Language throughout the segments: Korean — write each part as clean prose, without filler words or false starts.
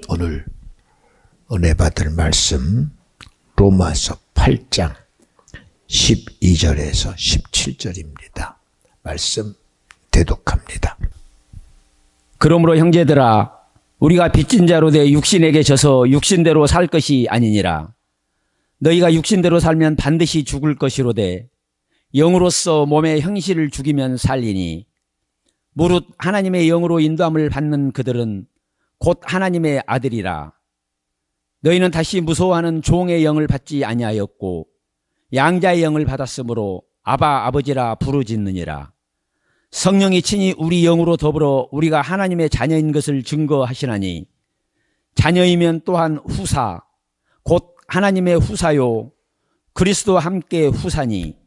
오늘 은혜 받을 말씀 로마서 8장 12절에서 17절입니다. 말씀 대독합니다. 그러므로 형제들아, 우리가 빚진 자로 돼 육신에게 져서 육신대로 살 것이 아니니라. 너희가 육신대로 살면 반드시 죽을 것이로되 영으로서 몸의 형실을 죽이면 살리니, 무릇 하나님의 영으로 인도함을 받는 그들은 곧 하나님의 아들이라. 너희는 다시 무서워하는 종의 영을 받지 아니하였고 양자의 영을 받았으므로 아바 아버지라 부르짖느니라. 성령이 친히 우리 영으로 더불어 우리가 하나님의 자녀인 것을 증거하시나니, 자녀이면 또한 후사 곧 하나님의 후사요 그리스도와 함께 후사니,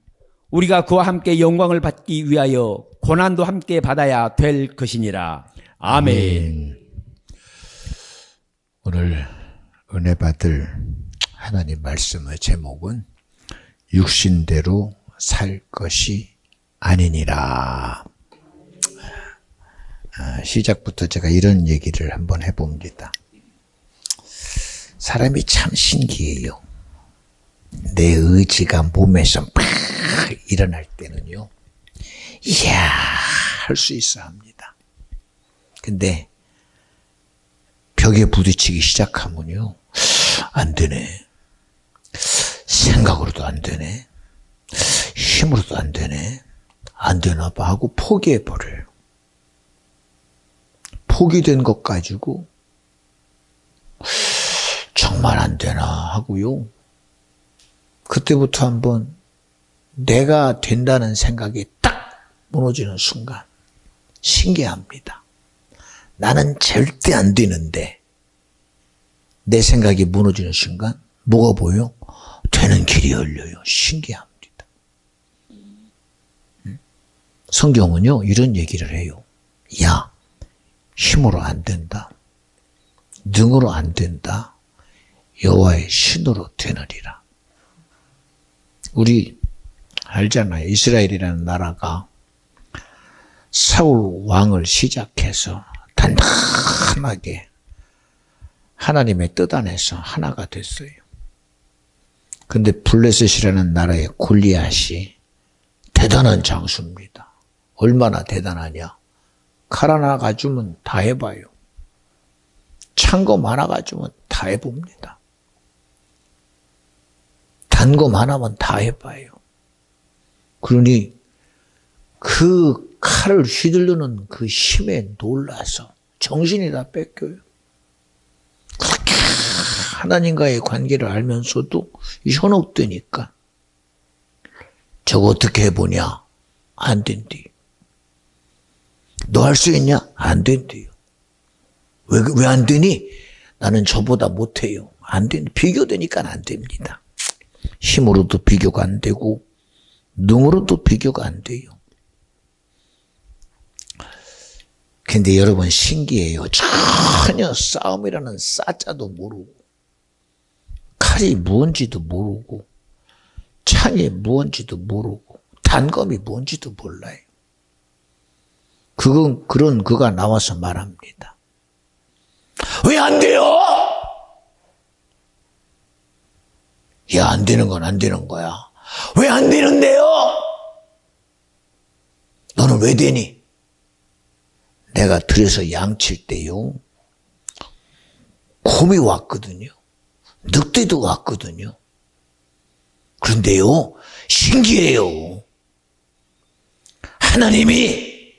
우리가 그와 함께 영광을 받기 위하여 고난도 함께 받아야 될 것이니라. 아멘. 오늘 은혜 받을 하나님 말씀의 제목은 육신대로 살 것이 아니니라. 시작부터 제가 이런 얘기를 한번 해봅니다. 사람이 참 신기해요. 내 의지가 몸에서 막 일어날 때는요, 이야, 할 수 있어 합니다. 근데 벽에 부딪히기 시작하면요, 안 되네. 생각으로도 안 되네. 힘으로도 안 되네. 안 되나 봐 하고 포기해버려요. 포기된 것 가지고 정말 안 되나 하고요. 그때부터 한번 내가 된다는 생각이 딱 무너지는 순간 신기합니다. 나는 절대 안 되는데 내 생각이 무너지는 순간 뭐가 보여? 되는 길이 열려요. 신기합니다. 성경은요, 이런 얘기를 해요. 야, 힘으로 안 된다. 능으로 안 된다. 여호와의 신으로 되느니라. 우리 알잖아요. 이스라엘이라는 나라가 사울 왕을 시작해서 단단하게 하나님의 뜻 안에서 하나가 됐어요. 근데 블레셋이라는 나라의 골리앗이 대단한 장수입니다. 얼마나 대단하냐. 칼 하나 가지면 다 해봐요. 찬검 하나 가지면 다 해봅니다. 단검 하나만 다 해봐요. 그러니 그 칼을 휘두르는 그 힘에 놀라서 정신이 다 뺏겨요. 그렇게 하나님과의 관계를 알면서도 현혹되니까 저거 어떻게 해보냐? 안 된대요. 너 할 수 있냐? 안 된대요. 왜 안 되니? 나는 저보다 못해요. 안 된대. 비교되니까 안 됩니다. 힘으로도 비교가 안 되고 능으로도 비교가 안 돼요. 근데 여러분 신기해요. 전혀 싸움이라는 싸자도 모르고 칼이 뭔지도 모르고 창이 뭔지도 모르고 단검이 뭔지도 몰라요. 그런 그가 나와서 말합니다. 왜 안 돼요? 야, 안 되는 건 안 되는 거야. 왜 안 되는데요? 너는 왜 되니? 내가 들에서 양칠 때요, 곰이 왔거든요. 늑대도 왔거든요. 그런데요, 신기해요. 하나님이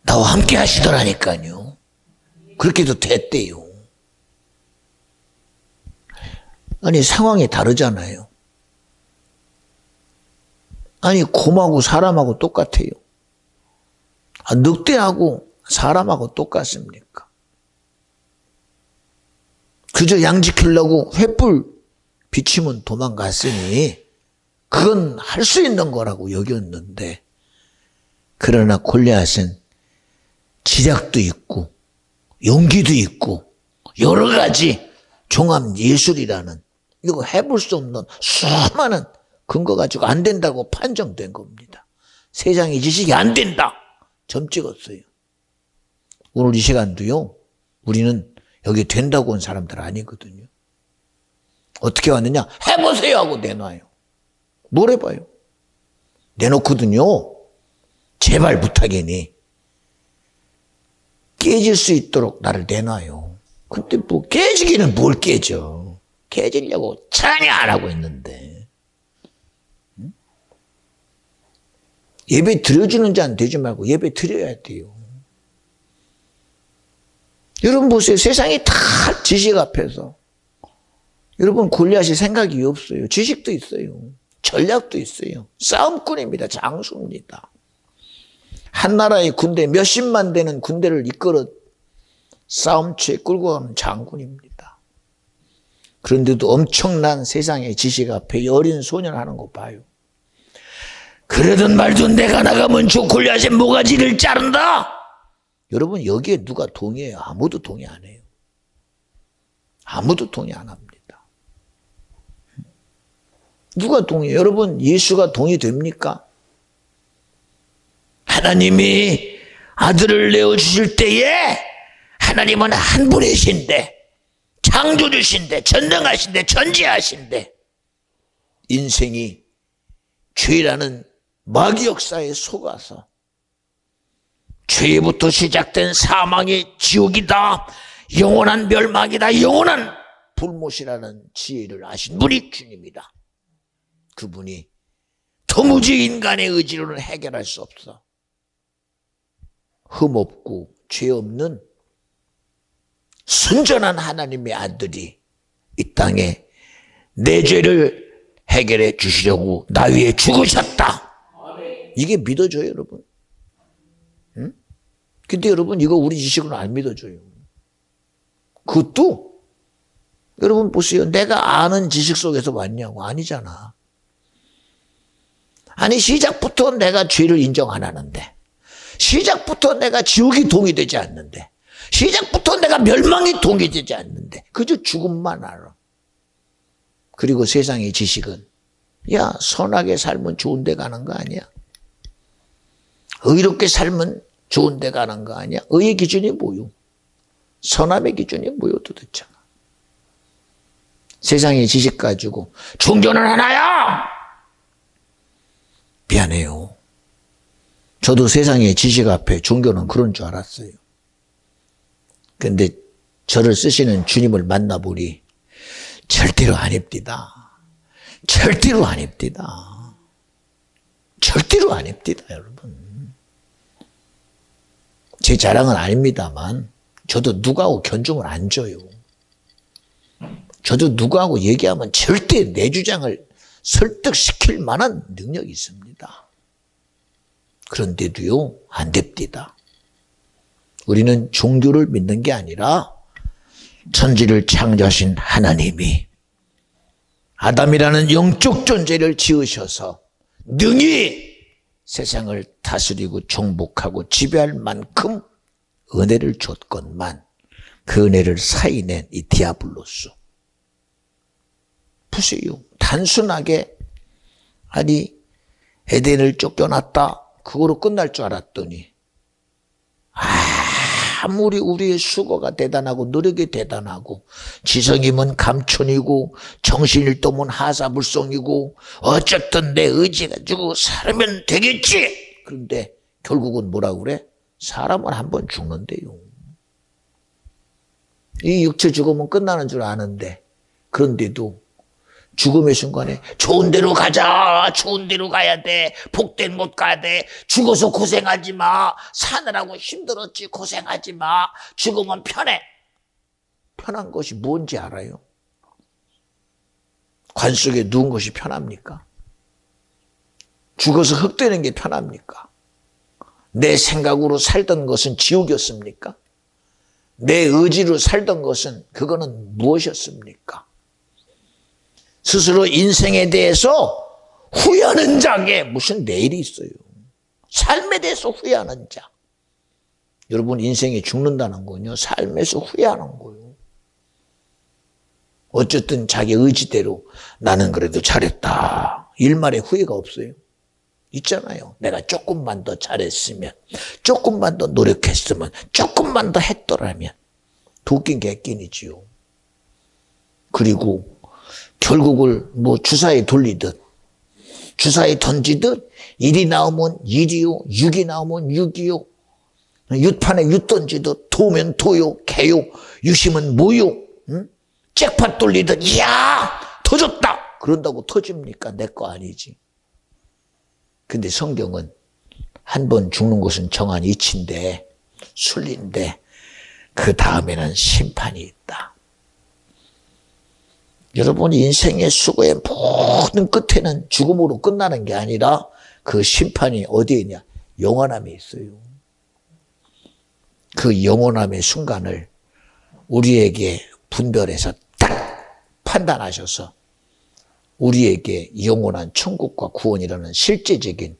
나와 함께 하시더라니까요. 그렇게도 됐대요. 아니, 상황이 다르잖아요. 아니, 곰하고 사람하고 똑같아요. 늑대하고 사람하고 똑같습니까? 그저 양 지키려고 횃불 비치면 도망갔으니 그건 할 수 있는 거라고 여겼는데, 그러나 골리앗은 지략도 있고 용기도 있고 여러 가지 종합 예술이라는, 이거 해볼 수 없는 수많은 근거 가지고 안 된다고 판정된 겁니다. 세상의 지식이 안 된다. 점 찍었어요. 오늘 이 시간도요, 우리는 여기 된다고 온 사람들 아니거든요. 어떻게 왔느냐? 해보세요 하고 내놔요. 뭘 해봐요? 내놓거든요. 제발 부탁이니 깨질 수 있도록 나를 내놔요. 근데 뭐 깨지기는 뭘 깨져. 깨지려고 전혀 안 하고 있는데. 예배 드려주는지 안 되지 말고 예배 드려야 돼요. 여러분 보세요. 세상이 다 지식 앞에서. 여러분 골리앗이 생각이 없어요. 지식도 있어요. 전략도 있어요. 싸움꾼입니다. 장수입니다. 한 나라의 군대 몇십만 되는 군대를 이끌어 싸움터에 끌고 가는 장군입니다. 그런데도 엄청난 세상의 지식 앞에 어린 소년 하는 거 봐요. 그러든 말든 내가 나가면 저 골리앗의 모가지를 자른다. 여러분 여기에 누가 동의해요? 아무도 동의 안 해요. 아무도 동의 안 합니다. 누가 동의해요? 여러분 예수가 동의됩니까? 하나님이 아들을 내어주실 때에 하나님은 한 분이신데 창조주신데 전능하신데 전지하신데 인생이 죄라는 마귀 역사에 속아서 죄부터 시작된 사망의 지옥이다. 영원한 멸망이다. 영원한 불못이라는 지혜를 아신 분이 주님이다. 그분이 도무지 인간의 의지로는 해결할 수 없어. 흠없고 죄 없는 순전한 하나님의 아들이 이 땅에 내 죄를 해결해 주시려고 나 위에 죽으셨다. 이게 믿어져요, 여러분? 응? 근데 여러분 이거 우리 지식으로는 안 믿어져요. 그것도 여러분 보세요. 내가 아는 지식 속에서 왔냐고. 아니잖아. 아니 시작부터 내가 죄를 인정 안 하는데, 시작부터 내가 지옥이 동의되지 않는데, 시작부터 내가 멸망이 동의되지 않는데 그저 죽음만 알아. 그리고 세상의 지식은 야 선하게 살면 좋은 데 가는 거 아니야? 의롭게 살면 좋은 데 가는 거 아니야? 의의 기준이 뭐요? 선함의 기준이 뭐요 도대체? 세상의 지식 가지고 종교는 하나야! 미안해요. 저도 세상의 지식 앞에 종교는 그런 줄 알았어요. 근데 저를 쓰시는 주님을 만나보니 절대로 아닙니다. 절대로 아닙니다. 절대로 아닙니다, 여러분. 제 자랑은 아닙니다만 저도 누구하고 견종을 안 줘요. 저도 누구하고 얘기하면 절대 내 주장을 설득시킬 만한 능력이 있습니다. 그런데도요, 안 됩니다. 우리는 종교를 믿는 게 아니라 천지를 창조하신 하나님이 아담이라는 영적 존재를 지으셔서 능히 세상을 다스리고 정복하고 지배할 만큼 은혜를 줬건만 그 은혜를 사인한 이 디아블로스. 보세요. 단순하게 아니 에덴을 쫓겨났다. 그거로 끝날 줄 알았더니 아무리 우리의 수고가 대단하고 노력이 대단하고 지성이면 감천이고 정신일도면 하사불성이고 어쨌든 내 의지 가지고 살면 되겠지. 그런데 결국은 뭐라고 그래? 사람은 한 번 죽는데요. 이 육체 죽으면 끝나는 줄 아는데 그런데도 죽음의 순간에 좋은 데로 가자. 좋은 데로 가야 돼. 복된 곳 가야 돼. 죽어서 고생하지 마. 사느라고 힘들었지. 고생하지 마. 죽으면 편해. 편한 것이 뭔지 알아요? 관 속에 누운 것이 편합니까? 죽어서 흙되는 게 편합니까? 내 생각으로 살던 것은 지옥이었습니까? 내 의지로 살던 것은 그거는 무엇이었습니까? 스스로 인생에 대해서 후회하는 자에게 무슨 내일이 있어요. 삶에 대해서 후회하는 자. 여러분 인생이 죽는다는 건요. 삶에서 후회하는 거예요. 어쨌든 자기 의지대로 나는 그래도 잘했다. 일말에 후회가 없어요. 있잖아요. 내가 조금만 더 잘했으면, 조금만 더 노력했으면, 조금만 더 했더라면 도끼 개끼니지요. 그리고 결국을 뭐 주사에 돌리듯 주사에 던지듯 1이 나오면 1이요, 6이 나오면 6이요, 윷판에 윷 던지듯 도면 도요, 개요, 유심은 모요, 응? 잭팟 돌리듯 이야 터졌다 그런다고 터집니까? 내 거 아니지. 근데 성경은 한 번 죽는 것은 정한 이치인데 순리인데 그 다음에는 심판이 있다. 여러분 인생의 수고의 모든 끝에는 죽음으로 끝나는 게 아니라 그 심판이 어디에 있냐? 영원함에 있어요. 그 영원함의 순간을 우리에게 분별해서 딱 판단하셔서 우리에게 영원한 천국과 구원이라는 실제적인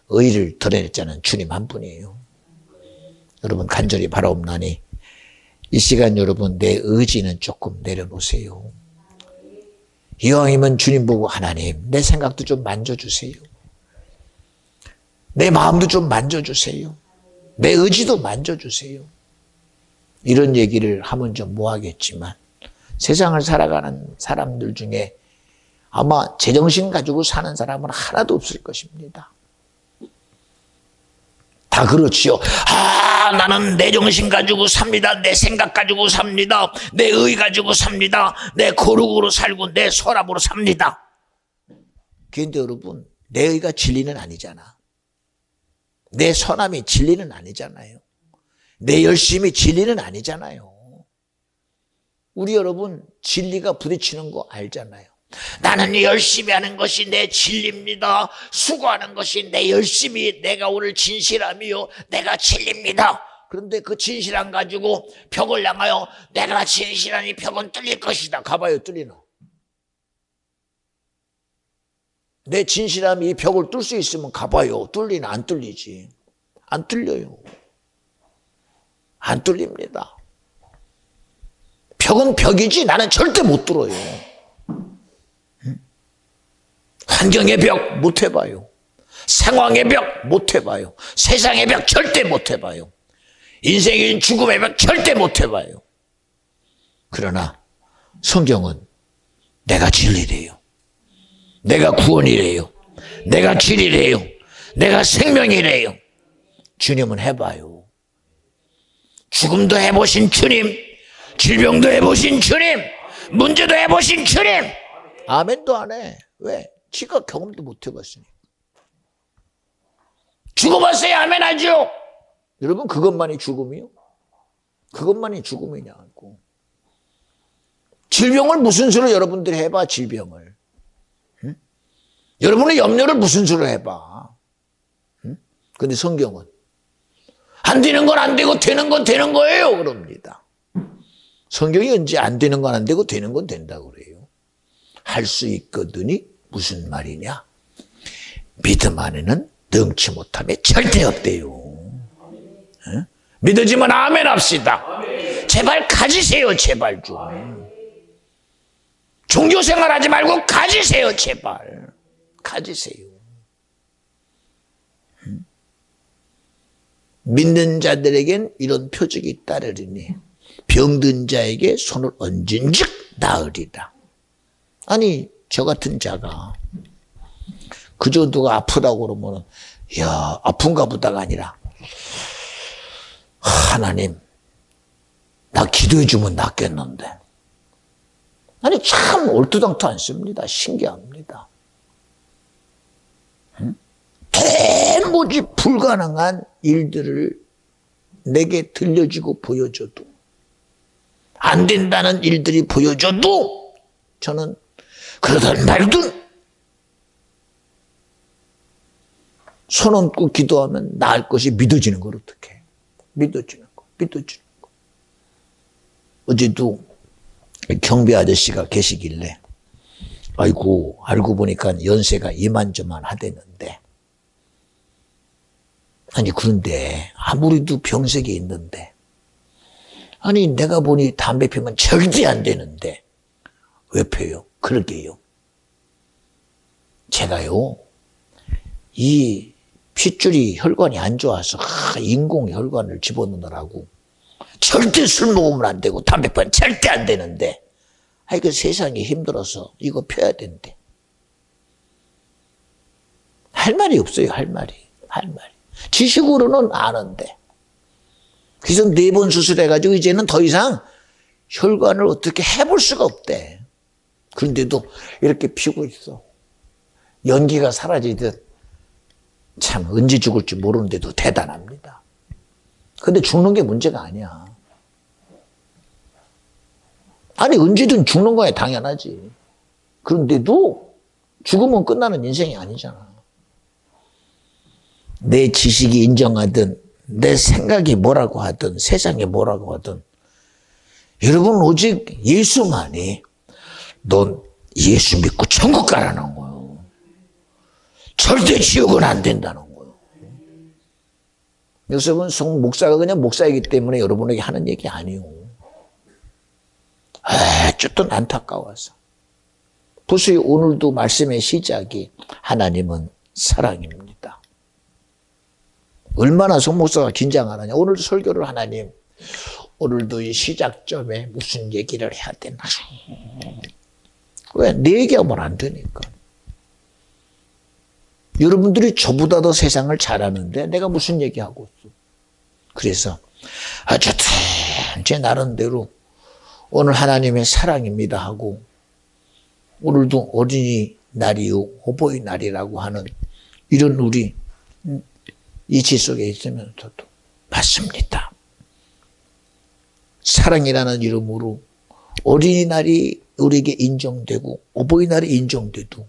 의의를 드러냈자는 주님 한 분이에요. 여러분 간절히 바라옵나니 이 시간 여러분 내 의지는 조금 내려놓으세요. 이왕이면 주님 보고 하나님 내 생각도 좀 만져주세요. 내 마음도 좀 만져주세요. 내 의지도 만져주세요. 이런 얘기를 하면 좀 뭐하겠지만 세상을 살아가는 사람들 중에 아마 제정신 가지고 사는 사람은 하나도 없을 것입니다. 다 그렇지요. 나는 내 정신 가지고 삽니다. 내 생각 가지고 삽니다. 내 의 가지고 삽니다. 내 거룩으로 살고 내 서랍으로 삽니다. 그런데 여러분 내 의가 진리는 아니잖아. 내 선함이 진리는 아니잖아요. 내 열심이 진리는 아니잖아요. 우리 여러분 진리가 부딪히는 거 알잖아요. 나는 열심히 하는 것이 내 진리입니다. 수고하는 것이 내 열심이 내가 오늘 진실함이요 내가 진리입니다. 그런데 그 진실함 가지고 벽을 향하여 내가 진실하니 벽은 뚫릴 것이다. 가봐요 뚫리나? 내 진실함이 이 벽을 뚫을 수 있으면 가봐요. 뚫리나? 안 뚫리지. 안 뚫려요. 안 뚫립니다. 벽은 벽이지 나는 절대 못 뚫어요. 환경의 벽 못 해봐요. 상황의 벽 못 해봐요. 세상의 벽 절대 못 해봐요. 인생인 죽음의 벽 절대 못 해봐요. 그러나 성경은 내가 진리래요. 내가 구원이래요. 내가 길이래요. 내가 생명이래요. 주님은 해봐요. 죽음도 해보신 주님, 질병도 해보신 주님, 문제도 해보신 주님. 아멘도 안 해. 왜? 지가 경험도 못 해봤으니. 죽어봤어야 아멘하죠. 여러분 그것만이 죽음이요? 그것만이 죽음이냐고. 질병을 무슨 수로 여러분들이 해봐. 질병을. 응? 여러분의 염려를 무슨 수로 해봐. 응? 근데 성경은 안 되는 건 안 되고 되는 건 되는 거예요 그럽니다. 성경이 언제 안 되는 건 안 되고 되는 건 된다고 그래요. 할 수 있거든이 무슨 말이냐? 믿음 안에는 능치 못함이 절대 없대요. 응? 믿어지면 아멘 합시다. 제발 가지세요. 제발 좀. 종교생활 하지 말고 가지세요. 제발. 가지세요. 응? 믿는 자들에겐 이런 표적이 따르리니 병든 자에게 손을 얹은 즉 나으리라. 아니 저 같은 자가 그저 누가 아프다고 그러면 야 아픈가 보다가 아니라 하나님 나 기도해 주면 낫겠는데. 아니 참 얼토당토 않습니다. 신기합니다. 응? 도무지 불가능한 일들을 내게 들려주고 보여줘도 안 된다는 일들이 보여줘도 저는 그러던 말든 손 얹고 기도하면 나을 것이 믿어지는 걸 어떡해. 믿어지는 거. 어제도 경비 아저씨가 계시길래 아이고 알고 보니까 연세가 이만저만 하대는데 아니 그런데 아무리도 병색이 있는데 아니 내가 보니 담배 피우면 절대 안 되는데 왜 펴요? 그러게요. 제가요 이 핏줄이 혈관이 안 좋아서 인공 혈관을 집어넣느라고 절대 술 먹으면 안 되고 담배 피우면 절대 안 되는데 그 세상이 힘들어서 이거 펴야 된대. 할 말이 없어요. 할 말이. 지식으로는 아는데. 그래서 4번 수술해가지고 이제는 더 이상 혈관을 어떻게 해볼 수가 없대. 그런데도 이렇게 피고 있어. 연기가 사라지듯 참 언제 죽을지 모르는데도 대단합니다. 근데 죽는 게 문제가 아니야. 아니 언제든 죽는 거야 당연하지. 그런데도 죽으면 끝나는 인생이 아니잖아. 내 지식이 인정하든 내 생각이 뭐라고 하든 세상이 뭐라고 하든 여러분 오직 예수만이 넌 예수 믿고 천국 가라는 거예요. 절대 지옥은 안 된다는 거예요. 여러분 목사가 그냥 목사이기 때문에 여러분에게 하는 얘기 아니에요. 어쨌든 안타까워서. 보세요. 오늘도 말씀의 시작이 하나님은 사랑입니다. 얼마나 송 목사가 긴장하느냐. 오늘도 설교를 하나님 오늘도 이 시작점에 무슨 얘기를 해야 되나. 왜? 내 얘기하면 안 되니까. 여러분들이 저보다 더 세상을 잘 아는데 내가 무슨 얘기하고 있어. 그래서 어쨌든 제 나름대로 오늘 하나님의 사랑입니다 하고 오늘도 어린이날이요 어버이날이라고 하는 이런 우리 이치 속에 있으면서도 맞습니다. 사랑이라는 이름으로 어린이날이 우리에게 인정되고 어버이날이 인정돼도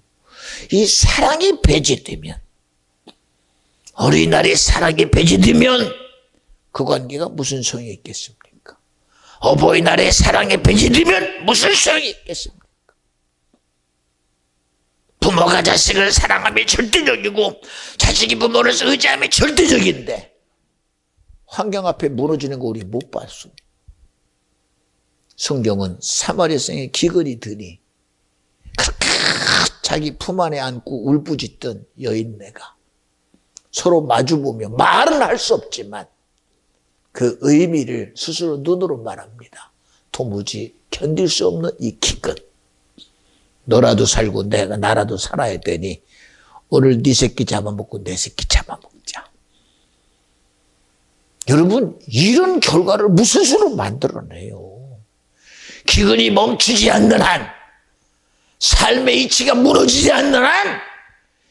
이 사랑이 배제되면 어린이날에 사랑이 배제되면 그 관계가 무슨 소용이 있겠습니까? 어버이날에 사랑이 배제되면 무슨 소용이 있겠습니까? 부모가 자식을 사랑함이 절대적이고 자식이 부모를 의지함이 절대적인데 환경 앞에 무너지는 거 우리 못 봤어. 성경은 사마리아성의 기근이 드니 그렇게 자기 품 안에 안고 울부짖던 여인네가 서로 마주보며 말은 할 수 없지만 그 의미를 스스로 눈으로 말합니다. 도무지 견딜 수 없는 이 기근. 너라도 살고 나라도 살아야 되니 오늘 네 새끼 잡아먹고 내 새끼 잡아먹자. 여러분 이런 결과를 무슨 수로 만들어내요. 기근이 멈추지 않는 한 삶의 이치가 무너지지 않는 한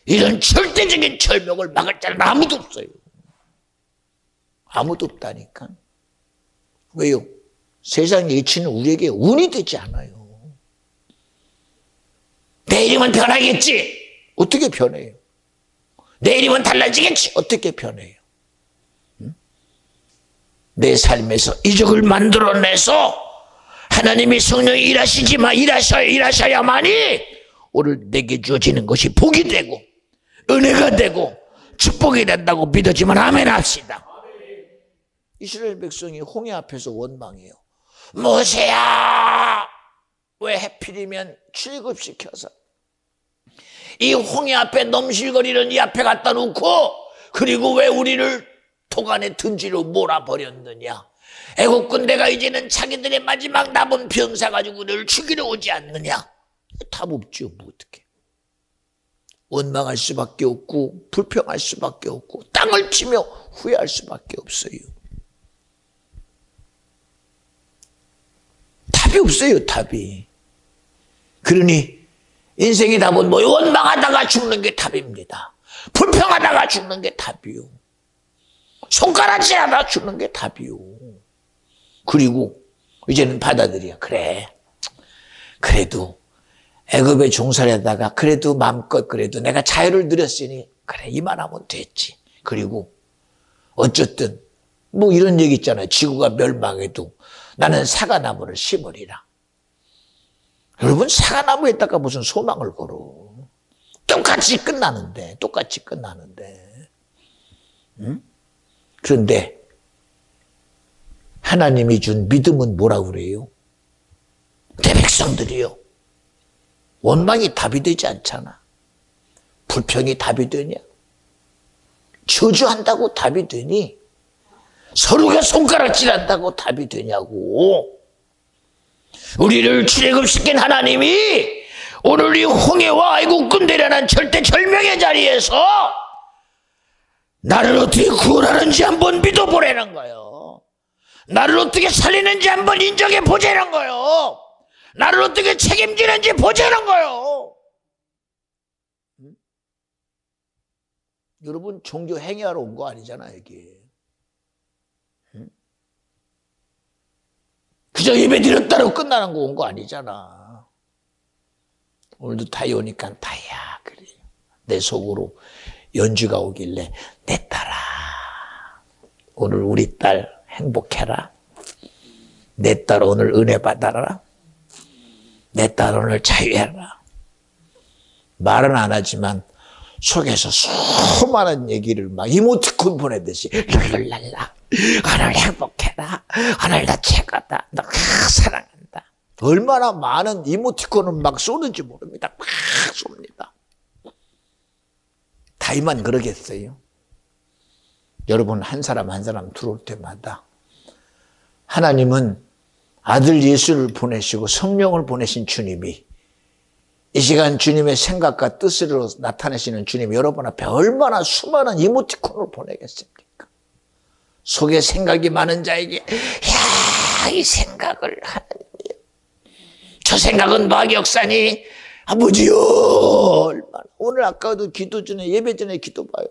이런 절대적인 절벽을 막을 자는 아무도 없어요. 아무도 없다니까. 왜요? 세상의 이치는 우리에게 운이 되지 않아요. 내일이면 변하겠지. 어떻게 변해요? 내일이면 달라지겠지. 어떻게 변해요? 응? 내 삶에서 이적을 만들어내서 하나님이 성령이 일하셔야만이 오늘 내게 주어지는 것이 복이 되고 은혜가 되고 축복이 된다고 믿어지면 아멘 합시다. 이스라엘 백성이 홍해 앞에서 원망해요. 모세야 왜 하필이면 출급시켜서 이 홍해 앞에 넘실거리는 이 앞에 갖다 놓고 그리고 왜 우리를 도간에 든지로 몰아버렸느냐. 애국 군대가 이제는 자기들의 마지막 남은 병사 가지고 우리를 죽이러 오지 않느냐. 답 없죠. 뭐 어떻게. 원망할 수밖에 없고 불평할 수밖에 없고 땅을 치며 후회할 수밖에 없어요. 답이 없어요. 답이. 그러니 인생의 답은 뭐 원망하다가 죽는 게 답입니다. 불평하다가 죽는 게 답이요. 손가락질하다가 죽는 게 답이요. 그리고 이제는 받아들여. 그래. 그래도 애굽에 종살이하다가 그래도 마음껏 그래도 내가 자유를 누렸으니 그래 이만하면 됐지. 그리고 어쨌든 뭐 이런 얘기 있잖아요. 지구가 멸망해도 나는 사과나무를 심으리라. 여러분 사과나무에다가 무슨 소망을 걸어. 똑같이 끝나는데. 응? 그런데 하나님이 준 믿음은 뭐라고 그래요? 내 백성들이요. 원망이 답이 되지 않잖아. 불평이 답이 되냐? 저주한다고 답이 되니? 서로가 손가락질한다고 답이 되냐고. 우리를 출애굽시킨 하나님이 오늘 이 홍해와 애국군 대련한 절대절명의 자리에서 나를 어떻게 구원하는지 한번 믿어보라는 거예요. 나를 어떻게 살리는지 한번 인정해 보자는 거예요. 나를 어떻게 책임지는지 보자는 거예요. 여러분, 종교 행위하러 온 거 아니잖아, 여기. 그저 예배 드렸다고 끝나는 거 온 거 아니잖아. 오늘도 타이 오니까 타이야, 그래. 내 속으로 연주가 오길래, 내 딸아, 오늘 우리 딸 행복해라. 내 딸 오늘 은혜 받아라. 내 딸 오늘 자유해라. 말은 안 하지만 속에서 수많은 얘기를 막 이모티콘 보내듯이 랄랄랄라, 오늘 행복해라, 오늘 나 최고다, 너 사랑한다. 얼마나 많은 이모티콘을 막 쏘는지 모릅니다. 막 쏩니다. 다이만 그러겠어요. 여러분, 한 사람 한 사람 들어올 때마다 하나님은 아들 예수를 보내시고 성령을 보내신 주님이, 이 시간 주님의 생각과 뜻으로 나타내시는 주님, 여러분 앞에 얼마나 수많은 이모티콘을 보내겠습니까? 속에 생각이 많은 자에게, 야, 이 생각을 하나님이요, 저 생각은 마귀 역사니 아버지요. 얼마나. 오늘 아까도 기도 전에, 예배 전에 기도 봐요.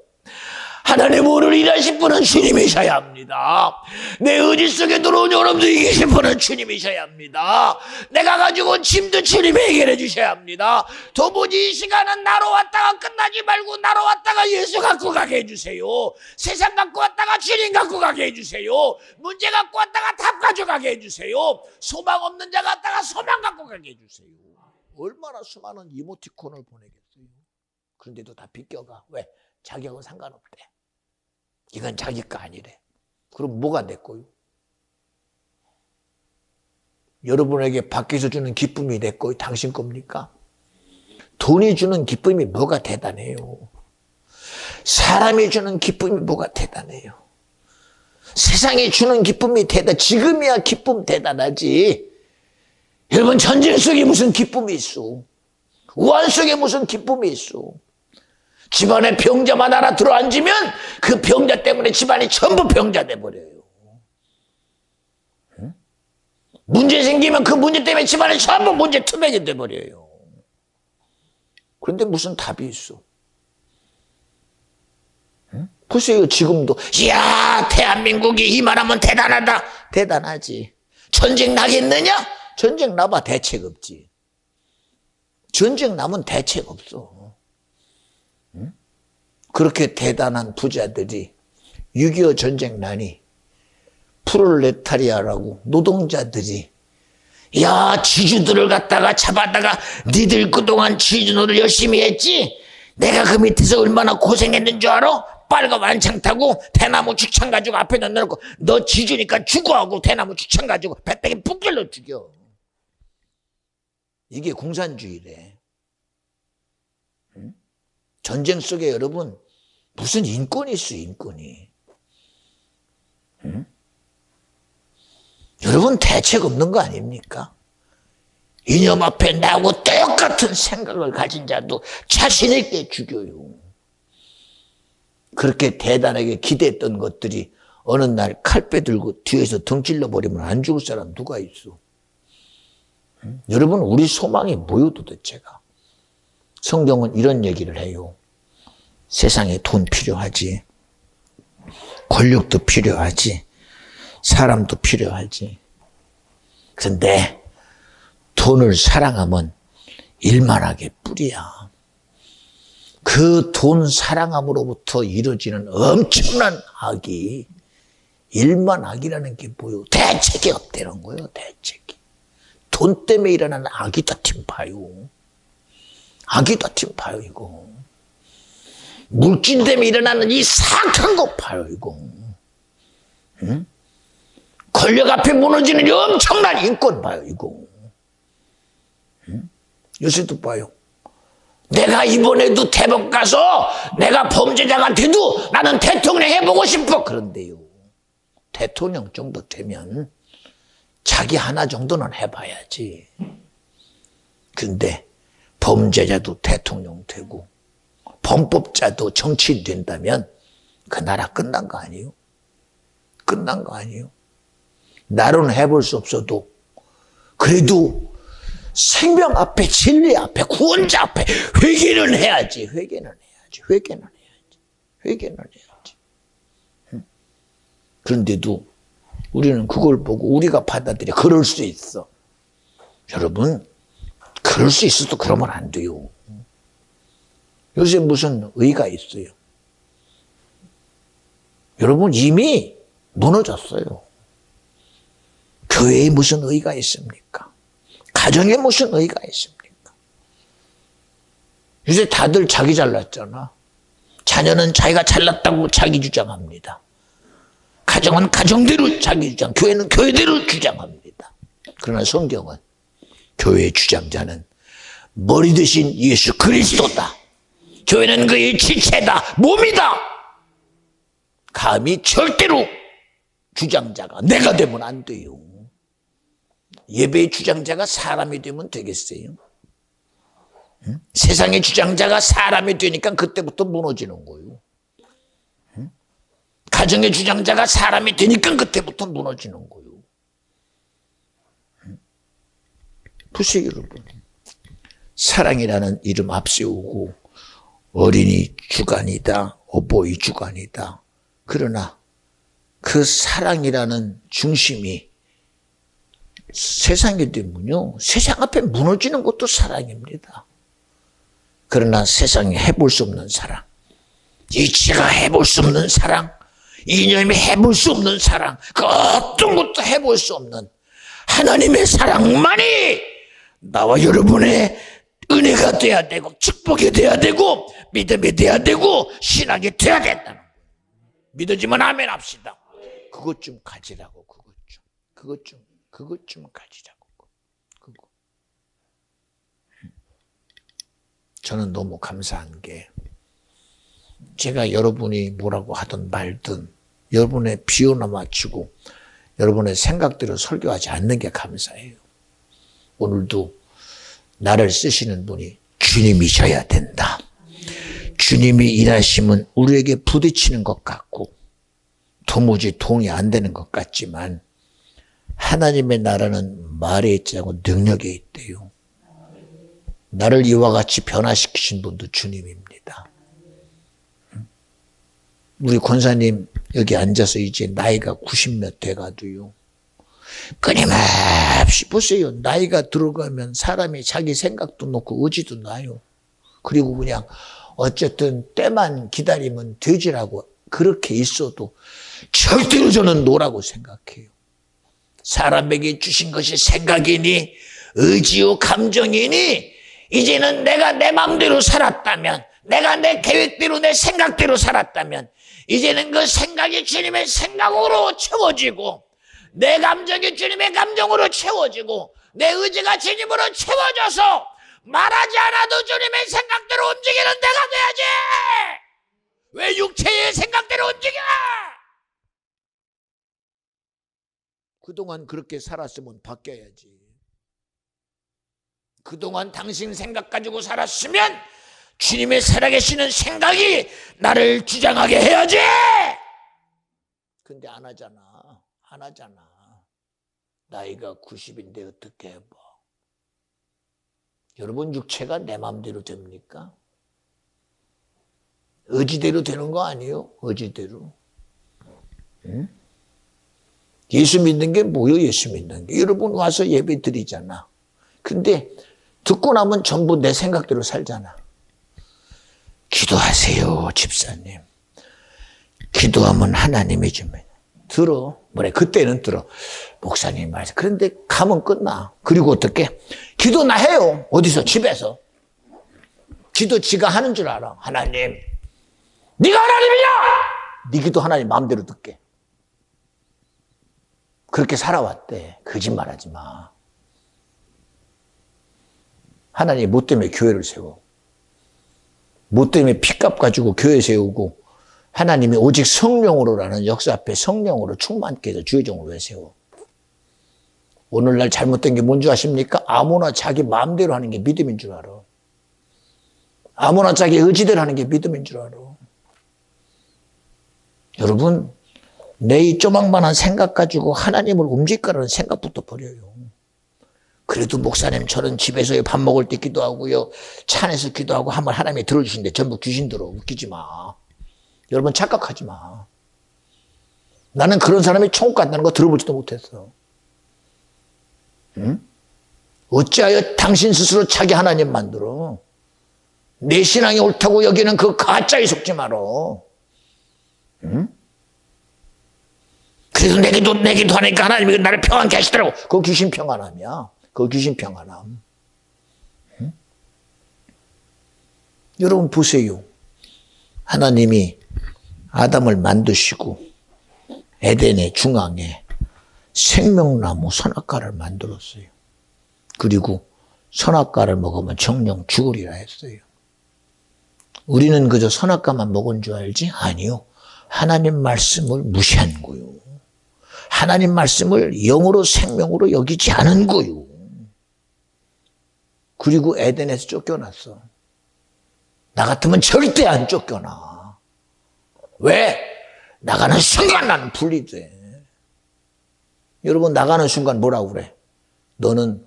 하나님, 오늘 일하실 분은 주님이셔야 합니다. 내 의지 속에 들어온 여러분도 이기실 분은 주님이셔야 합니다. 내가 가지고 온 짐도 주님이 해결해 주셔야 합니다. 도무지 이 시간은 나로 왔다가 끝나지 말고 나로 왔다가 예수 갖고 가게 해주세요. 세상 갖고 왔다가 주님 갖고 가게 해주세요. 문제 갖고 왔다가 답 가져가게 해주세요. 소망 없는 자 갖다가 소망 갖고 가게 해주세요. 얼마나 수많은 이모티콘을 보내겠어요. 그런데도 다 비껴가. 왜? 자기하고 상관없대. 이건 자기 거 아니래. 그럼 뭐가 내 거요? 여러분에게 밖에서 주는 기쁨이 내 거요? 당신 겁니까? 돈이 주는 기쁨이 뭐가 대단해요? 사람이 주는 기쁨이 뭐가 대단해요? 세상이 주는 기쁨이 지금이야 기쁨 대단하지. 여러분, 전쟁 속에 무슨 기쁨이 있어? 우한 속에 무슨 기쁨이 있어? 집안에 병자만 하나 들어앉으면 그 병자 때문에 집안이 전부 병자 돼버려요. 응? 문제 생기면 그 문제 때문에 집안이 전부 문제 투명이 돼버려요. 그런데 무슨 답이 있어? 응? 보세요, 지금도. 이야, 대한민국이 이만하면 대단하다. 대단하지. 전쟁 나겠느냐? 전쟁 나봐 대책 없지. 전쟁 나면 대책 없어. 그렇게 대단한 부자들이 6.25 전쟁 나니 프롤레타리아라고 노동자들이, 야, 지주들을 갖다가 잡아다가 니들 그동안 지주노를 열심히 했지? 내가 그 밑에서 얼마나 고생했는 줄 알아? 빨간 완창 타고 대나무 죽창 가지고 앞에 넣어놓고 너 지주니까 죽어 하고 대나무 죽창 가지고 배때기 푹길러 죽여. 이게 공산주의래. 응? 전쟁 속에 여러분 무슨 인권이 있어, 인권이. 응? 여러분 대책 없는 거 아닙니까? 이념 앞에 나하고 똑같은 생각을 가진 자도 자신 있게 죽여요. 그렇게 대단하게 기대했던 것들이 어느 날 칼빼 들고 뒤에서 등 찔러버리면 안 죽을 사람 누가 있어? 응? 여러분, 우리 소망이 뭐요 도대체가? 성경은 이런 얘기를 해요. 세상에 돈 필요하지. 권력도 필요하지. 사람도 필요하지. 그런데 돈을 사랑하면 일만하게 뿌리야. 그 돈 사랑함으로부터 이루어지는 엄청난 악이 일만악이라는 게 뭐요? 대책이 없다는 거예요. 대책이. 돈 때문에 일어나는 악이다 팀 봐요. 악이다 팀 봐요, 이거. 물질 때문에 일어나는 이 사악한 거 봐요, 이거. 응? 권력 앞에 무너지는 이 엄청난 인권 봐요, 이거. 응? 요새도 봐요. 내가 이번에도 대법 가서 내가 범죄자가 돼도 나는 대통령 해보고 싶어. 그런데요, 대통령 정도 되면 자기 하나 정도는 해봐야지. 근데 범죄자도 대통령 되고 범법자도 정치인 된다면 그 나라 끝난 거 아니에요? 끝난 거 아니에요? 나로는 해볼 수 없어도 그래도 생명 앞에, 진리 앞에, 구원자 앞에 회개는 해야지. 회개는 해야지. 회개는 해야지. 회개는 해야지. 그런데도 우리는 그걸 보고 우리가 받아들여. 그럴 수 있어. 여러분, 그럴 수 있어도 그러면 안 돼요. 요새 무슨 의가 있어요? 여러분, 이미 무너졌어요. 교회에 무슨 의가 있습니까? 가정에 무슨 의가 있습니까? 요새 다들 자기 잘났잖아. 자녀는 자기가 잘났다고 자기 주장합니다. 가정은 가정대로 자기 주장, 교회는 교회대로 주장합니다. 그러나 성경은 교회의 주장자는 머리 대신 예수 그리스도다. 교회는 그의 지체다, 몸이다. 감히 절대로 주장자가 내가 되면 안 돼요. 예배의 주장자가 사람이 되면 되겠어요? 응? 세상의 주장자가 사람이 되니까 그때부터 무너지는 거예요. 응? 가정의 주장자가 사람이 되니까 그때부터 무너지는 거예요. 응? 보세요, 여러분. 사랑이라는 이름 앞세우고 어린이 주간이다, 어버이 주간이다. 그러나 그 사랑이라는 중심이 세상이 되면요, 세상 앞에 무너지는 것도 사랑입니다. 그러나 세상이 해볼 수 없는 사랑, 이치가 해볼 수 없는 사랑, 이념이 해볼 수 없는 사랑, 그 어떤 것도 해볼 수 없는 하나님의 사랑만이 나와 여러분의 은혜가 돼야 되고 축복이 돼야 되고 믿음이 돼야 되고 신앙이 돼야 된다는 거예요. 믿어지면 아멘 합시다. 그것 좀 가지라고. 그것 좀 가지라고. 그거. 저는 너무 감사한 게 제가 여러분이 뭐라고 하든 말든 여러분의 비호나 맞추고 여러분의 생각대로 설교하지 않는 게 감사해요. 오늘도 나를 쓰시는 분이 주님이셔야 된다. 주님이 일하시면 우리에게 부딪히는 것 같고 도무지 동의 안 되는 것 같지만 하나님의 나라는 말에 있지 않고 능력에 있대요. 나를 이와 같이 변화시키신 분도 주님입니다. 우리 권사님 여기 앉아서 이제 나이가 90몇 돼가도요. 끊임없이 보세요. 나이가 들어가면 사람이 자기 생각도 놓고 의지도 나요. 그리고 그냥 어쨌든 때만 기다리면 되지라고 그렇게 있어도 절대로 저는 노라고 생각해요. 사람에게 주신 것이 생각이니 의지요 감정이니 이제는 내가 내 마음대로 살았다면 내가 내 계획대로 내 생각대로 살았다면 이제는 그 생각이 주님의 생각으로 채워지고 내 감정이 주님의 감정으로 채워지고 내 의지가 주님으로 채워져서 말하지 않아도 주님의 생각대로 움직이는 내가 돼야지. 왜 육체의 생각대로 움직여? 그동안 그렇게 살았으면 바뀌어야지. 그동안 당신 생각 가지고 살았으면 주님의 살아계시는 생각이 나를 주장하게 해야지. 근데 안 하잖아. 안 하잖아. 나이가 90인데 어떻게 해봐. 여러분 육체가 내 마음대로 됩니까? 의지대로 되는 거 아니에요? 의지대로. 응? 예수 믿는 게 뭐예요? 예수 믿는 게. 여러분 와서 예배 드리잖아. 근데 듣고 나면 전부 내 생각대로 살잖아. 기도하세요, 집사님. 기도하면 하나님이 주면. 들어. 뭐래, 그때는 들어. 목사님 말씀. 그런데 가면 끝나. 그리고 어떻게? 기도 나 해요. 어디서? 집에서. 기도 지가 하는 줄 알아. 하나님. 네가 하나님이야! 네 기도 하나님 마음대로 듣게. 그렇게 살아왔대. 거짓말하지 마. 하나님 뭐 때문에 교회를 세워? 뭐 때문에 피값 가지고 교회 세우고 하나님이 오직 성령으로라는 역사 앞에 성령으로 충만케 해서 주의 종을 왜 세워? 오늘날 잘못된 게 뭔지 아십니까? 아무나 자기 마음대로 하는 게 믿음인 줄 알아. 아무나 자기 의지대로 하는 게 믿음인 줄 알아. 여러분, 내 이 조망만한 생각 가지고 하나님을 움직이라는 생각부터 버려요. 그래도 목사님 저는 집에서 밥 먹을 때 기도하고요. 차 안에서 기도하고 하면 하나님이 들어주시는데 전부 귀신 들어. 웃기지 마. 여러분 착각하지 마. 나는 그런 사람이 천국 간다는 거 들어보지도 못했어. 응? 어찌하여 당신 스스로 자기 하나님 만들어? 내 신앙이 옳다고 여기는 그 가짜에 속지 말어. 응? 그래서 내 기도 하니까 하나님이 나를 평안케 하시더라고. 그거 귀신 평안함이야. 그거 귀신 평안함. 응? 여러분 보세요. 하나님이 아담을 만드시고 에덴의 중앙에 생명나무 선악과를 만들었어요. 그리고 선악과를 먹으면 정령 죽으리라 했어요. 우리는 그저 선악과만 먹은 줄 알지? 아니요. 하나님 말씀을 무시한 거요. 하나님 말씀을 영으로 생명으로 여기지 않은 거요. 그리고 에덴에서 쫓겨났어. 나 같으면 절대 안 쫓겨나. 왜? 나가는 순간 나는 분리돼. 여러분 나가는 순간 뭐라고 그래? 너는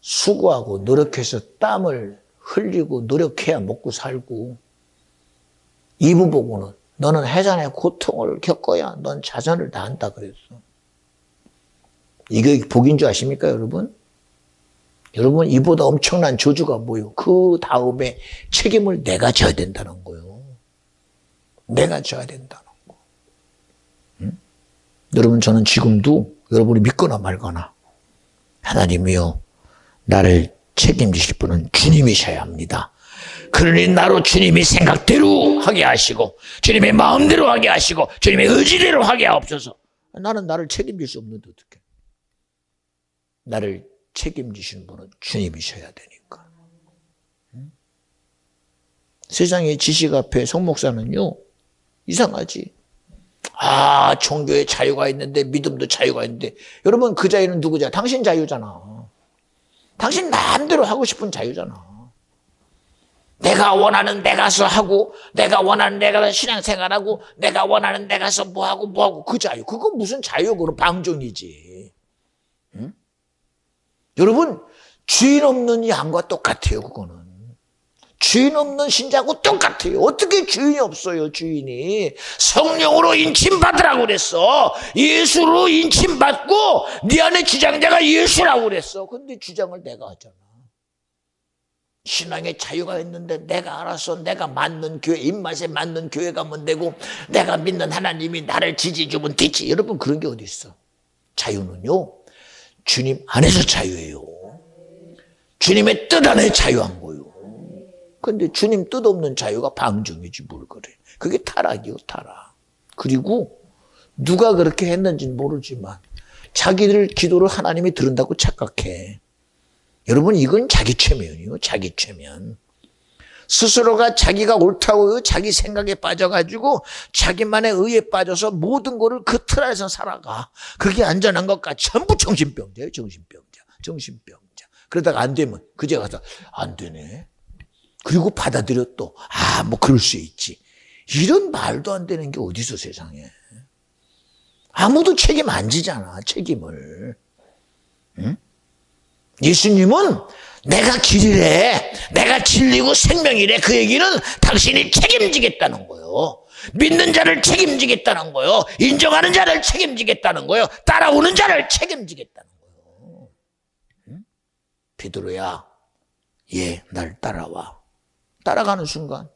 수고하고 노력해서 땀을 흘리고 노력해야 먹고 살고 이부 보고는 너는 해산의 고통을 겪어야 넌 자선을 다한다 그랬어. 이게 복인 줄 아십니까 여러분? 여러분 이보다 엄청난 저주가 뭐예요? 그 다음에 책임을 내가 져야 된다는 거예요. 내가 져야 된다는 거. 응? 여러분 저는 지금도 여러분이 믿거나 말거나 하나님이요 나를 책임지실 분은 주님이셔야 합니다. 그러니 나로 주님이 생각대로 하게 하시고 주님의 마음대로 하게 하시고 주님의 의지대로 하게 하옵소서. 나는 나를 책임질 수 없는데 어떡해. 나를 책임지시는 분은 주님이셔야 되니까. 응? 세상의 지식 앞에 성목사는요 이상하지. 아 종교에 자유가 있는데 믿음도 자유가 있는데 여러분 그 자유는 누구냐? 당신 자유잖아. 당신 마음대로 하고 싶은 자유잖아. 내가 원하는 데 가서 하고 내가 원하는 데 가서 신앙생활하고 내가 원하는 데 가서 뭐하고 그 자유. 그건 무슨 자유? 그건 방종이지. 응? 여러분 주인 없는 양과 똑같아요. 그거는. 주인 없는 신자하고 똑같아요. 어떻게 주인이 없어요? 주인이. 성령으로 인침받으라고 그랬어. 예수로 인침받고 네 안에 주장자가 예수라고 그랬어. 근데 주장을 내가 하잖아. 신앙의 자유가 있는데 내가 알아서 내가 맞는 교회, 입맛에 맞는 교회 가면 되고 내가 믿는 하나님이 나를 지지 주면 되지. 여러분 그런 게 어디 있어? 자유는요 주님 안에서 자유예요. 주님의 뜻 안에 자유한 거예요. 근데 주님 뜻 없는 자유가 방종이지 뭘 그래. 그게 타락이요 타락. 그리고 누가 그렇게 했는지는 모르지만 자기들 기도를 하나님이 들은다고 착각해. 여러분 이건 자기 최면이요. 자기 최면. 스스로가 자기가 옳다고 자기 생각에 빠져가지고 자기만의 의에 빠져서 모든 거를 그 틀 안에서 살아가. 그게 안전한 것과 전부 정신병자예요. 정신병자. 그러다가 안 되면 그제 가서 안 되네. 그리고 받아들여 또 뭐 그럴 수 있지. 이런 말도 안 되는 게 어디서 세상에. 아무도 책임 안 지잖아. 책임을. 응? 예수님은 내가 길이래, 내가 진리고 생명이래. 그 얘기는 당신이 책임지겠다는 거예요. 믿는 자를 책임지겠다는 거예요. 인정하는 자를 책임지겠다는 거예요. 따라오는 자를 책임지겠다는 거예요. 응? 베드로야, 날 따라와. 따라가는 순간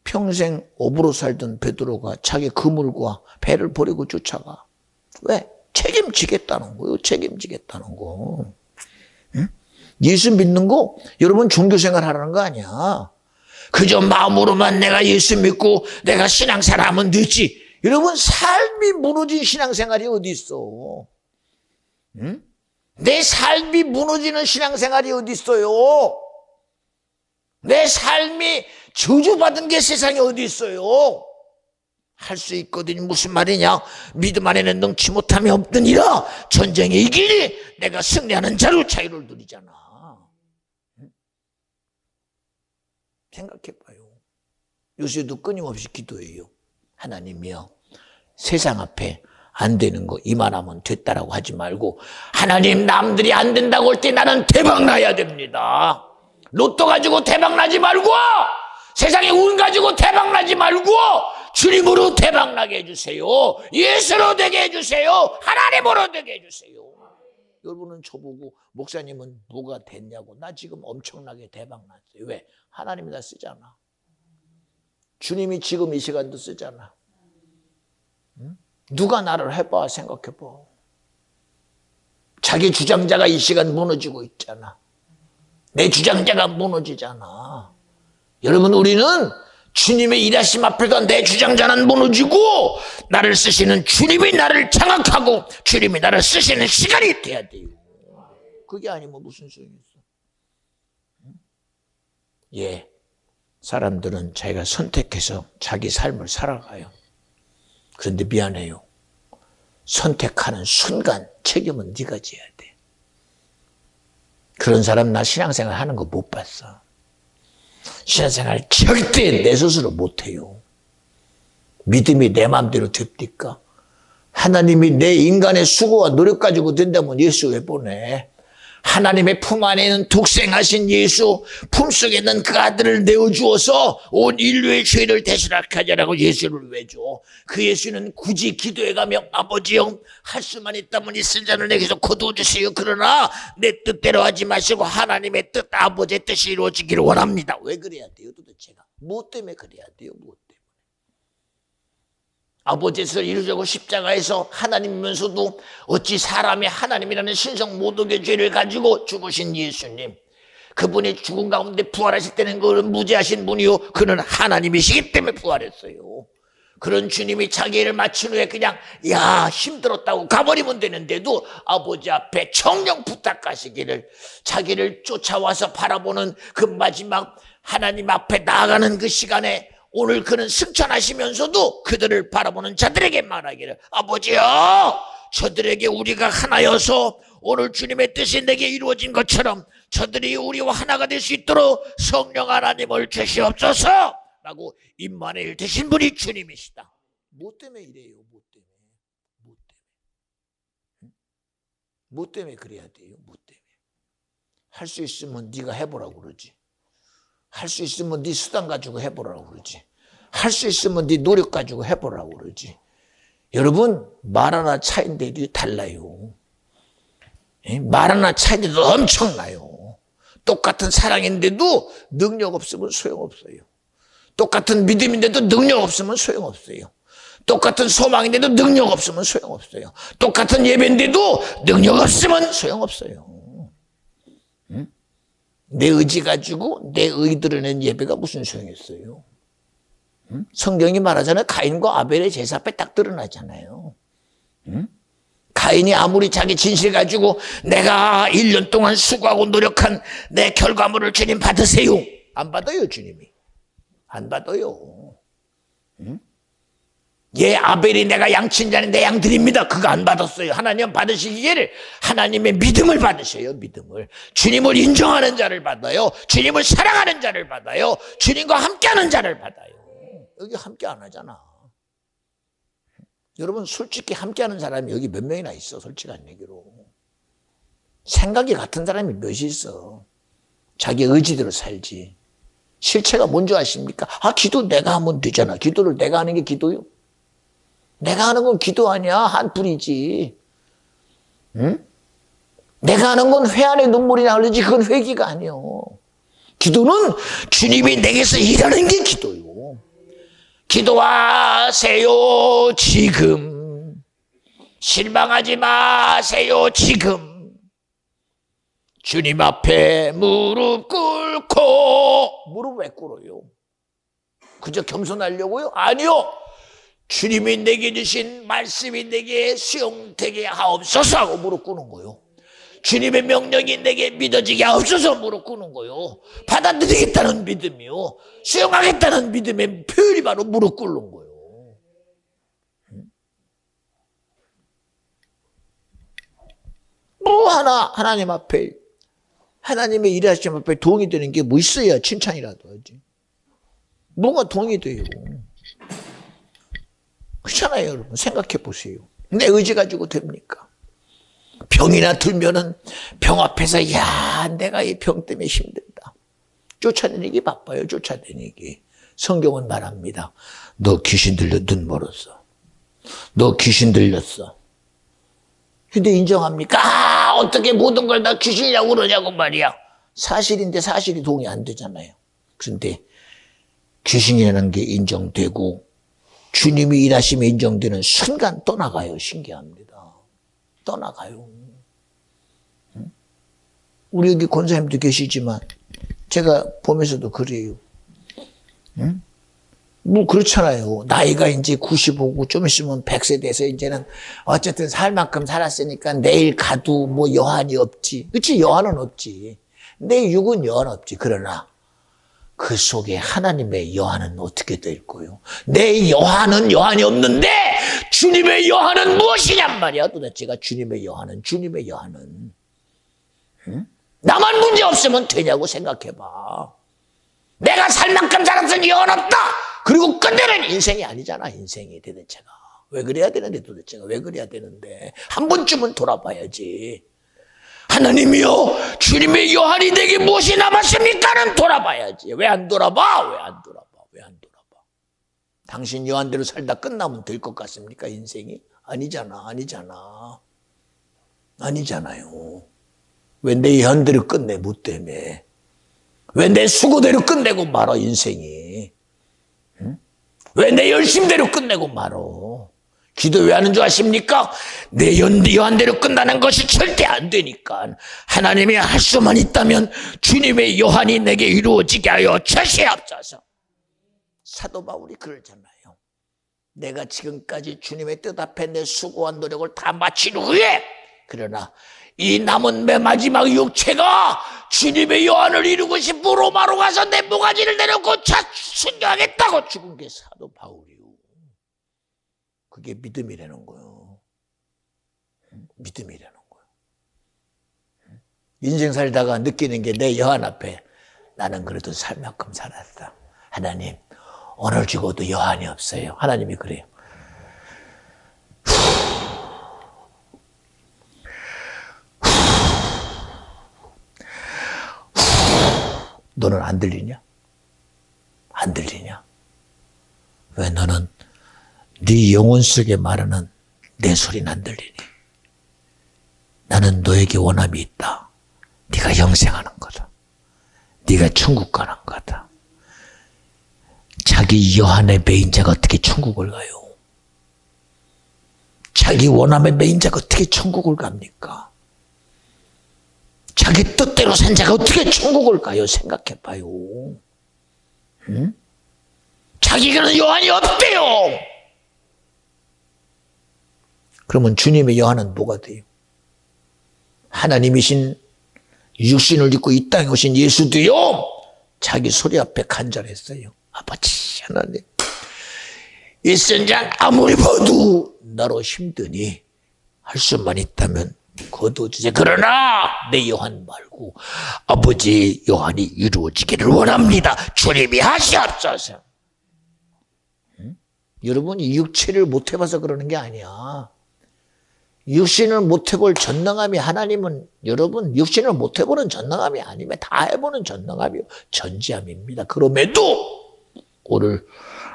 평생 업으로 살던 베드로가 자기 그물과 배를 버리고 쫓아가. 왜? 책임지겠다는 거예요. 책임지겠다는 거. 응? 예수 믿는 거 여러분 종교생활 하라는 거 아니야. 그저 마음으로만 내가 예수 믿고 내가 신앙생활 하면 되지. 여러분 삶이 무너진 신앙생활이 어디 있어. 응? 내 삶이 무너지는 신앙생활이 어디 있어요. 내 삶이 저주받은 게 세상에 어디 있어요. 할 수 있거든. 무슨 말이냐? 믿음 안에는 능치 못함이 없느니라. 전쟁에 이기니 내가 승리하는 자로 자유를 누리잖아. 생각해봐요. 요새도 끊임없이 기도해요. 하나님이여, 세상 앞에 안 되는 거 이만하면 됐다라고 하지 말고, 하나님, 남들이 안 된다고 할 때 나는 대박 나야 됩니다. 로또 가지고 대박 나지 말고, 세상에 운 가지고 대박 나지 말고, 주님으로 대박 나게 해주세요. 예수로 되게 해주세요. 하나님으로 되게 해주세요. 여러분은 저보고 목사님은 뭐가 됐냐고. 나 지금 엄청나게 대박 났어요. 왜? 하나님이 다 쓰잖아. 주님이 지금 이 시간도 쓰잖아. 응? 누가 나를 해봐, 생각해봐. 자기 주장자가 이 시간 무너지고 있잖아. 내 주장자가 무너지잖아. 여러분, 우리는 주님의 일하심 앞에서 내 주장자는 무너지고, 나를 쓰시는 주님이 나를 장악하고 주님이 나를 쓰시는 시간이 돼야 돼요. 그게 아니면 무슨 소용이 있어? 예, 사람들은 자기가 선택해서 자기 삶을 살아가요. 그런데 미안해요. 선택하는 순간 책임은 네가 져야 돼. 그런 사람 나 신앙생활 하는 거 못 봤어. 신앙생활 절대 내 스스로 못해요. 믿음이 내 마음대로 됩니까? 하나님이 내 인간의 수고와 노력 가지고 된다면 예수 왜 보내? 하나님의 품 안에 있는 독생하신 예수, 품속에 있는 그 아들을 내어주어서 온 인류의 죄를 대신하게 하자라고 예수를 왜 줘? 그 예수는 굳이 기도해 가며 아버지여, 할 수만 있다면 이 쓴자를 내게서 거두어주세요. 그러나 내 뜻대로 하지 마시고 하나님의 뜻, 아버지의 뜻이 이루어지기를 원합니다. 왜 그래야 돼요 도대체가? 무엇 때문에 그래야 돼요? 무엇 때문에? 아버지의 뜻을 이루려고 십자가에서 하나님이면서도 어찌 사람이 하나님이라는 신성 모독의 죄를 가지고 죽으신 예수님, 그분이 죽은 가운데 부활하실 때는 그는 무죄하신 분이요, 그는 하나님이시기 때문에 부활했어요. 그런 주님이 자기 일을 마친 후에 그냥 힘들었다고 가버리면 되는데도 아버지 앞에 정령 부탁하시기를, 자기를 쫓아와서 바라보는 그 마지막 하나님 앞에 나아가는 그 시간에 오늘 그는 승천하시면서도 그들을 바라보는 자들에게 말하기를, 아버지여, 저들에게 우리가 하나여서 오늘 주님의 뜻이 내게 이루어진 것처럼 저들이 우리와 하나가 될 수 있도록 성령 하나님을 주시옵소서 라고 임마누엘 되신 분이 주님이시다. 뭐 때문에 이래요? 뭐 때문에? 뭐 때문에 그래야 돼요? 뭐 때문에? 할 수 있으면 네가 해보라고 그러지. 할 수 있으면 네 수단 가지고 해보라고 그러지. 할 수 있으면 네 노력 가지고 해보라고 그러지. 여러분, 말 하나 차이인데도 달라요. 말 하나 차이인데도 엄청나요. 똑같은 사랑인데도 능력 없으면 소용없어요. 똑같은 믿음인데도 능력 없으면 소용없어요. 똑같은 소망인데도 능력 없으면 소용없어요. 똑같은 예배인데도 능력 없으면 소용없어요. 내 의지 가지고 내 의드러낸 예배가 무슨 소용이 있어요? 성경이 말하잖아요. 가인과 아벨의 제사 앞에 딱 드러나잖아요. 가인이 아무리 자기 진실 가지고 내가 1년 동안 수고하고 노력한 내 결과물을 주님 받으세요. 안 받아요, 주님이. 안 받아요. 예, 아벨이 내가 양친자니 내 양 드립니다. 그거 안 받았어요. 하나님 받으시기를 하나님의 믿음을 받으셔요. 믿음을. 주님을 인정하는 자를 받아요. 주님을 사랑하는 자를 받아요. 주님과 함께하는 자를 받아요. 여기 함께 안 하잖아. 여러분, 솔직히 함께하는 사람이 여기 몇 명이나 있어? 솔직한 얘기로. 생각이 같은 사람이 몇이 있어? 자기 의지대로 살지. 실체가 뭔지 아십니까? 기도 내가 하면 되잖아. 기도를 내가 하는 게 기도요? 내가 하는 건 기도 아니야. 한풀이지. 응? 내가 하는 건 회 안에 눈물이 나오지, 그건 회개가 아니요. 기도는 주님이 내게서 일하는 게 기도요. 기도하세요, 지금. 실망하지 마세요, 지금. 주님 앞에 무릎 꿇고. 무릎 왜 꿇어요? 그저 겸손하려고요? 아니요. 주님이 내게 주신 말씀이 내게 수용되게 하옵소서 하고 무릎 꿇는 거요. 주님의 명령이 내게 믿어지게 하옵소서 무릎 꿇는 거요. 받아들이겠다는 믿음이요. 수용하겠다는 믿음의 표현이 바로 무릎 꿇는 거요. 뭐 하나님 앞에, 하나님의 일하심 앞에 도움이 되는 게 뭐 있어야 칭찬이라도 하지. 뭐가 도움이 돼요. 그렇잖아요, 여러분. 생각해 보세요. 내 의지 가지고 됩니까? 병이나 들면은 병 앞에서, 야, 내가 이 병 때문에 힘들다. 쫓아다니기 바빠요, 쫓아다니기. 성경은 말합니다. 너 귀신 들려 눈 멀었어. 너 귀신 들렸어. 근데 인정합니까? 아, 어떻게 모든 걸 다 귀신이라고 그러냐고 말이야. 사실인데 사실이 동의 안 되잖아요. 그런데 귀신이라는 게 인정되고 주님이 일하심이 인정되는 순간 떠나가요. 신기합니다. 떠나가요. 우리 여기 권사님도 계시지만 제가 보면서도 그래요. 뭐 그렇잖아요. 나이가 이제 95고 좀 있으면 100세 돼서 이제는 어쨌든 살 만큼 살았으니까 내일 가도 뭐 여한이 없지. 그렇지? 여한은 없지. 내 육은 여한 없지. 그러나 그 속에 하나님의 여한은 어떻게 될 거요? 내 여한은 여한이 없는데 주님의 여한은 무엇이냔 말이야. 도대체가 주님의 여한은. 응? 나만 문제 없으면 되냐고 생각해봐. 내가 살 만큼 살았으니 여한 없다. 그리고 끝내는 인생이 아니잖아. 인생이 도대체가. 왜 그래야 되는데 도대체가. 왜 그래야 되는데. 한 번쯤은 돌아봐야지. 하나님이여 주님의 여한이 내게 무엇이 남았습니까는 돌아봐야지. 왜 안 돌아봐? 왜 안 돌아봐? 당신 여한대로 살다 끝나면 될 것 같습니까? 인생이? 아니잖아요. 왜 내 여한대로 끝내? 뭐 때문에? 왜 내 수고대로 끝내고 말아 인생이? 응? 왜 내 열심대로 끝내고 말어? 기도 왜 하는 줄 아십니까? 내 여한대로 끝나는 것이 절대 안 되니까 하나님이 할 수만 있다면 주님의 여한이 내게 이루어지게 하여 주시옵소서. 사도 바울이 그러잖아요. 내가 지금까지 주님의 뜻 앞에 내 수고한 노력을 다 마친 후에 그러나 이 남은 내 마지막 육체가 주님의 여한을 이루고 싶어 로마로 가서 내 모가지를 내놓고 순교하겠다고 죽은 게 사도 바울이요. 그게 믿음이라는 거예요. 믿음이라는 거예요. 인생 살다가 느끼는 게 내 여한 앞에 나는 그래도 살 만큼 살았다. 하나님 오늘 죽어도 여한이 없어요. 하나님이 그래요. 너는 안 들리냐? 안 들리냐? 왜 너는 네 영혼 속에 말하는 내 소리는 안 들리니? 나는 너에게 원함이 있다. 네가 영생하는 거다. 네가 천국 가는 거다. 자기 여한에 매인 자가 어떻게 천국을 가요? 자기 원함에 매인 자가 어떻게 천국을 갑니까? 자기 뜻대로 산 자가 어떻게 천국을 가요? 생각해봐요. 응? 자기는 여한이 없대요. 그러면 주님의 여한은 뭐가 돼요? 하나님이신 육신을 입고 이 땅에 오신 예수도요. 자기 소리 앞에 간절했어요. 아버지 하나님 이 선장 아무리 봐도 나로 힘드니 할 수만 있다면 거둬주세요. 그러나 내 여한 말고 아버지의 여한이 이루어지기를 원합니다. 주님이 하시옵소서. 응? 여러분이 육체를 못 해봐서 그러는 게 아니야. 육신을 못 해볼 전능함이 하나님은 여러분 육신을 못 해보는 전능함이 아니면 다 해보는 전능함이 전지함입니다. 그럼에도 오늘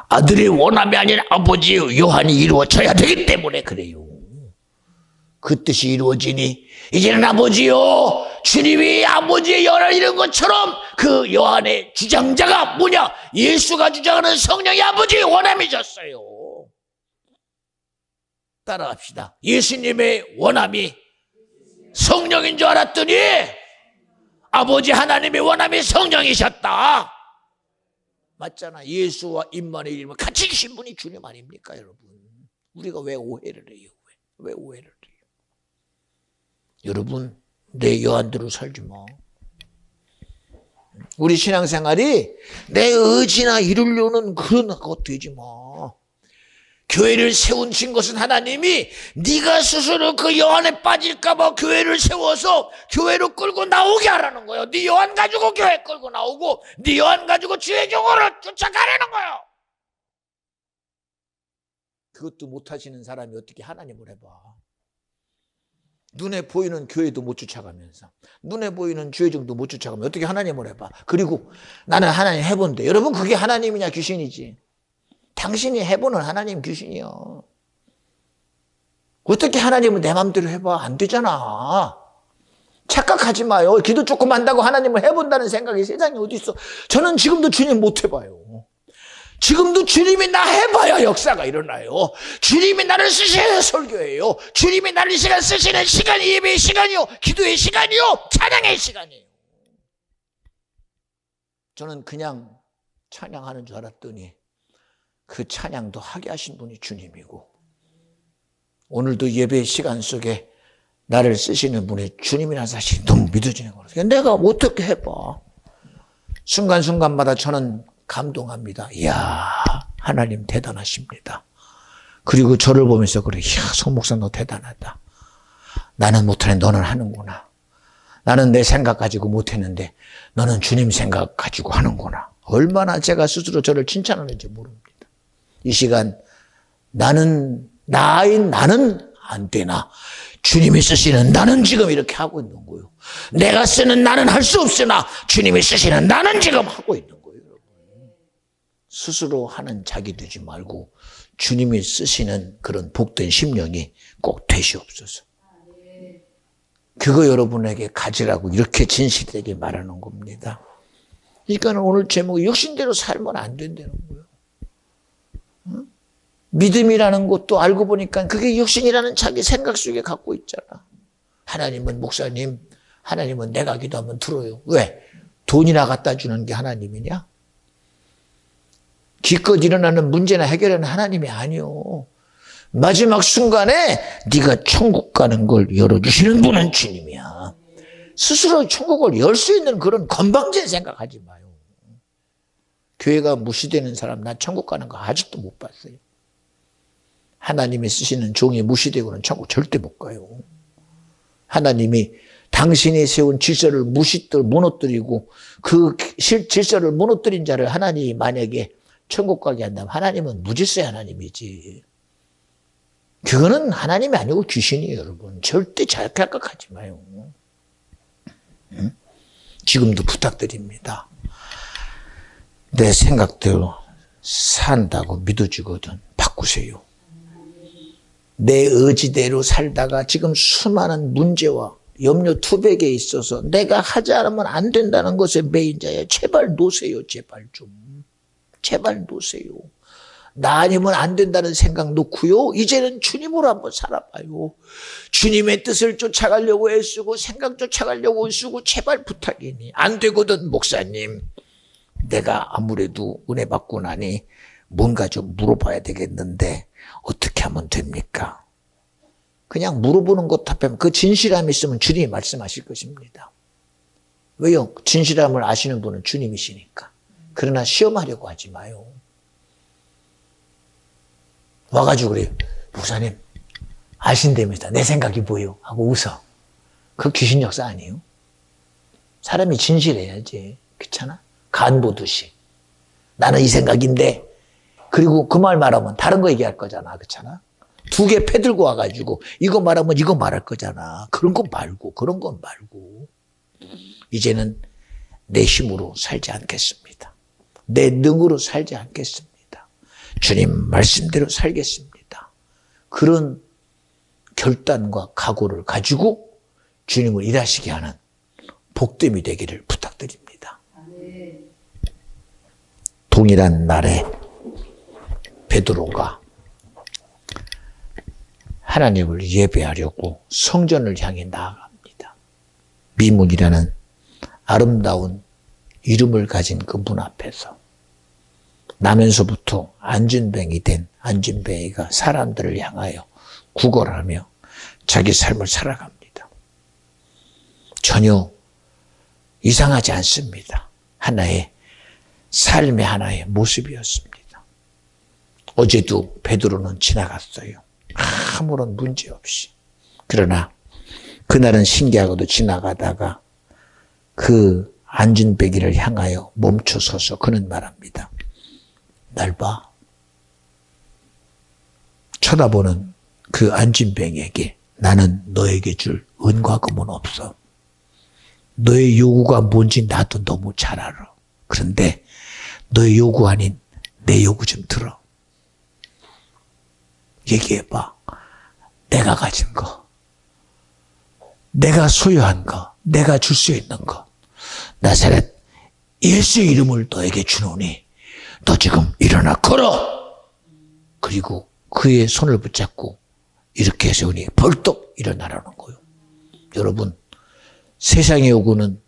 아들의 원함이 아닌 아버지의 여한이 이루어져야 되기 때문에 그래요. 그 뜻이 이루어지니 이제는 아버지요 주님이 아버지의 여한을 이룬 것처럼 그 여한의 주장자가 뭐냐? 예수가 주장하는 성령이 아버지의 원함이셨어요. 따라합시다. 예수님의 원함이 성령인 줄 알았더니 아버지 하나님의 원함이 성령이셨다. 맞잖아. 예수와 임마누엘이면 같이 계신 분이 주님 아닙니까 여러분? 우리가 왜 오해를 해요? 왜 오해를 해요? 여러분 내 여한대로 살지 마. 우리 신앙생활이 내 의지나 이루려는 그런 것 되지 마. 교회를 세우신 것은 하나님이 네가 스스로 그 여한에 빠질까 봐 교회를 세워서 교회로 끌고 나오게 하라는 거예요. 네 여한 가지고 교회 끌고 나오고 네 여한 가지고 지혜적으로 쫓아가라는 거예요. 그것도 못하시는 사람이 어떻게 하나님을 해봐. 눈에 보이는 교회도 못 쫓아가면서 눈에 보이는 주의정도 못 쫓아가면 어떻게 하나님을 해봐. 그리고 나는 하나님 해본데, 여러분 그게 하나님이냐 귀신이지. 당신이 해보는 하나님 귀신이요. 어떻게 하나님을 내 마음대로 해봐. 안 되잖아. 착각하지 마요. 기도 조금 한다고 하나님을 해본다는 생각이 세상에 어디 있어. 저는 지금도 주님 못 해봐요. 지금도 주님이 나 해봐야 역사가 일어나요. 주님이 나를 쓰셔야 설교해요. 주님이 나를 쓰시는 시간이 예배의 시간이요, 기도의 시간이요, 찬양의 시간이에요. 저는 그냥 찬양하는 줄 알았더니 그 찬양도 하게 하신 분이 주님이고, 오늘도 예배의 시간 속에 나를 쓰시는 분이 주님이라는 사실이 너무 믿어지는 거예요. 내가 어떻게 해봐. 순간순간마다 저는 감동합니다. 이야, 하나님 대단하십니다. 그리고 저를 보면서 그래, 이야, 송 목사 너 대단하다. 나는 못하는데 너는 하는구나. 나는 내 생각 가지고 못했는데 너는 주님 생각 가지고 하는구나. 얼마나 제가 스스로 저를 칭찬하는지 모릅니다. 이 시간 나는 안 되나 주님이 쓰시는 나는 지금 이렇게 하고 있는 거예요. 내가 쓰는 나는 할 수 없으나 주님이 쓰시는 나는 지금 하고 있는 거예요. 여러분, 스스로 하는 자기 되지 말고 주님이 쓰시는 그런 복된 심령이 꼭 되시옵소서. 그거 여러분에게 가지라고 이렇게 진실되게 말하는 겁니다. 그러니까 오늘 제목이 육신대로 살면 안 된다는 거예요. 믿음이라는 것도 알고 보니까 그게 육신이라는 자기 생각 속에 갖고 있잖아. 하나님은 목사님, 하나님은 내가 기도하면 들어요. 왜? 돈이나 갖다 주는 게 하나님이냐? 기껏 일어나는 문제나 해결하는 하나님이 아니요. 마지막 순간에 네가 천국 가는 걸 열어주시는 분은 주님이야. 스스로 천국을 열 수 있는 그런 건방진 생각하지 마요. 교회가 무시되는 사람, 나 천국 가는 거 아직도 못 봤어요. 하나님이 쓰시는 종이 무시되고는 천국 절대 못 가요. 하나님이 당신이 세운 질서를 무너뜨리고 그 질서를 무너뜨린 자를 하나님이 만약에 천국 가게 한다면 하나님은 무질서의 하나님이지. 그거는 하나님이 아니고 귀신이에요, 여러분. 절대 착각하지 마요. 응? 지금도 부탁드립니다. 내 생각대로 산다고 믿어지거든. 바꾸세요. 내 의지대로 살다가 지금 수많은 문제와 염려 투백에 있어서 내가 하지 않으면 안 된다는 것에 매인 자야. 제발 놓으세요. 제발 좀. 제발 놓으세요. 나 아니면 안 된다는 생각 놓고요. 이제는 주님으로 한번 살아봐요. 주님의 뜻을 쫓아가려고 애쓰고 생각 쫓아가려고 애쓰고 제발 부탁이니. 안 되거든 목사님. 내가 아무래도 은혜 받고 나니 뭔가 좀 물어봐야 되겠는데 어떻게 하면 됩니까? 그냥 물어보는 것 답하면 그 진실함이 있으면 주님이 말씀하실 것입니다. 왜요? 진실함을 아시는 분은 주님이시니까. 그러나 시험하려고 하지 마요. 와가지고 그래요. 목사님 아신답니다. 내 생각이 뭐예요? 하고 웃어. 그 귀신 역사 아니에요? 사람이 진실해야지. 그렇잖아? 간 보듯이. 나는 이 생각인데, 그리고 그 말 말하면 다른 거 얘기할 거잖아. 그렇잖아? 두 개 패 들고 와가지고 이거 말하면 이거 말할 거잖아. 그런 건 말고. 이제는 내 힘으로 살지 않겠습니다. 내 능으로 살지 않겠습니다. 주님 말씀대로 살겠습니다. 그런 결단과 각오를 가지고 주님을 일하시게 하는 복됨이 되기를 부탁드립니다. 동일한 날에 베드로가 하나님을 예배하려고 성전을 향해 나아갑니다. 미문이라는 아름다운 이름을 가진 그 문 앞에서 나면서부터 안진뱅이 된 안진뱅이가 사람들을 향하여 구걸하며 자기 삶을 살아갑니다. 전혀 이상하지 않습니다. 하나의 삶의 하나의 모습이었습니다. 어제도 베드로는 지나갔어요. 아무런 문제 없이. 그러나 그날은 신기하고도 지나가다가 그 안진뱅이를 향하여 멈춰서서 그는 말합니다. 날 봐. 쳐다보는 그 안진뱅이에게 나는 너에게 줄 은과 금은 없어. 너의 요구가 뭔지 나도 너무 잘 알아. 그런데 너의 요구 아닌 내 요구 좀 들어. 얘기해봐. 내가 가진 거, 내가 소유한 거, 내가 줄 수 있는 거, 나사렛 예수의 이름을 너에게 주노니 너 지금 일어나 걸어. 그리고 그의 손을 붙잡고 이렇게 세우니 벌떡 일어나라는 거예요. 여러분, 세상의 요구는